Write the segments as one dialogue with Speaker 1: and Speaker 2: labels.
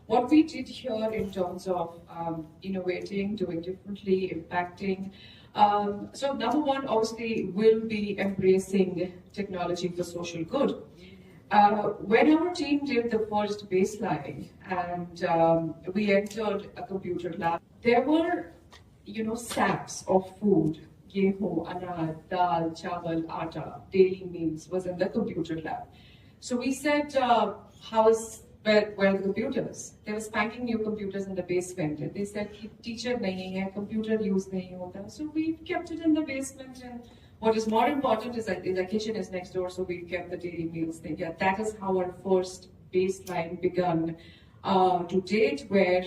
Speaker 1: what we did here in terms of innovating, doing differently, impacting. So number one, obviously, will be embracing technology for social good. When our team did the first baseline and we entered a computer lab, there were, sacks of food, gehu, anad, dal, chawal, atta, daily meals was in the computer lab. So we said, where are the computers? There were spanking new computers in the basement. And they said, teacher nahi hai, computer use nahi hota. So we kept it in the basement, and what is more important is that the kitchen is next door, so we kept the daily meals there. Yeah, that is how our first baseline begun. To date, where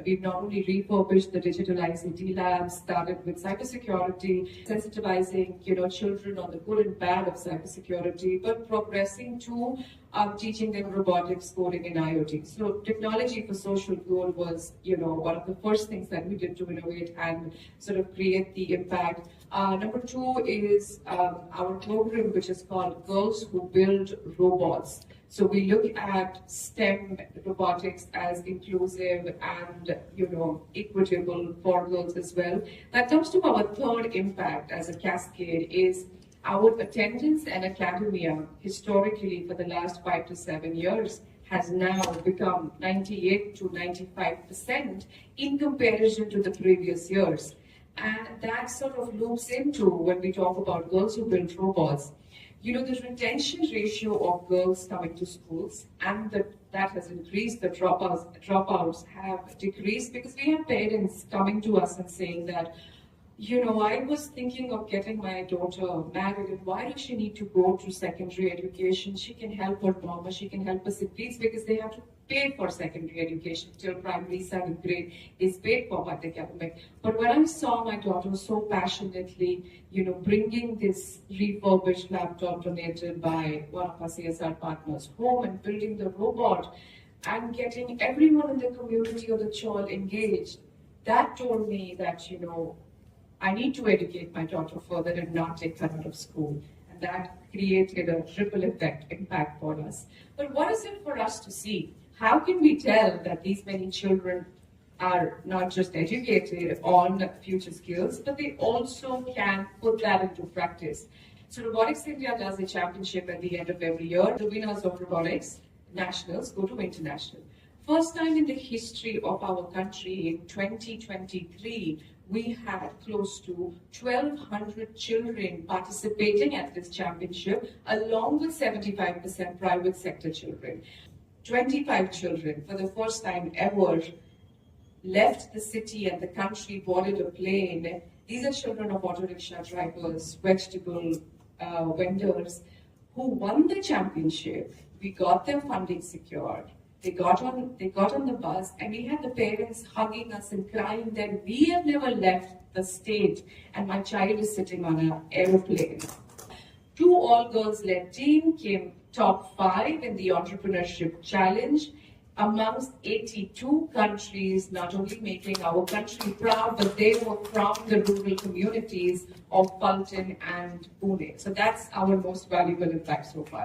Speaker 1: we've not only refurbished the digital ICT labs, started with cybersecurity, sensitizing children on the good and bad of cybersecurity, but progressing to teaching them robotics, coding, and IoT. So technology for social good was one of the first things that we did to innovate and sort of create the impact. Number two is our program, which is called Girls Who Build Robots. So we look at STEM robotics as inclusive and equitable for girls as well. That comes to our third impact as a cascade is our attendance and academia historically for the last 5 to 7 years has now become 98 to 95% in comparison to the previous years. And that sort of loops into when we talk about Girls Who Build Robots. The retention ratio of girls coming to schools and that has increased. The dropouts have decreased because we have parents coming to us and saying that, I was thinking of getting my daughter married, and why does she need to go to secondary education? She can help her mama, she can help us in fees because they have to pay for secondary education till primary 7th grade is paid for by the government. But when I saw my daughter so passionately, bringing this refurbished laptop donated by one of our CSR partners home and building the robot and getting everyone in the community or the child engaged, that told me that, I need to educate my daughter further and not take her out of school. And that created a triple effect impact for us. But what is it for us to see? How can we tell that these many children are not just educated on future skills, but they also can put that into practice? So Robotex India does a championship at the end of every year. The winners of robotics nationals go to international. First time in the history of our country in 2023, we had close to 1,200 children participating at this championship, along with 75% private sector children. 25 children, for the first time ever, left the city and the country, boarded a plane. These are children of auto rickshaw drivers, vegetable vendors, who won the championship. We got their funding secured. They got on the bus, and we had the parents hugging us and crying that we have never left the state, and my child is sitting on an aeroplane. 2 all-girls-led team came top 5 in the entrepreneurship challenge amongst 82 countries, not only making our country proud, but they were from the rural communities of Fulton and Pune. So that's our most valuable impact so far.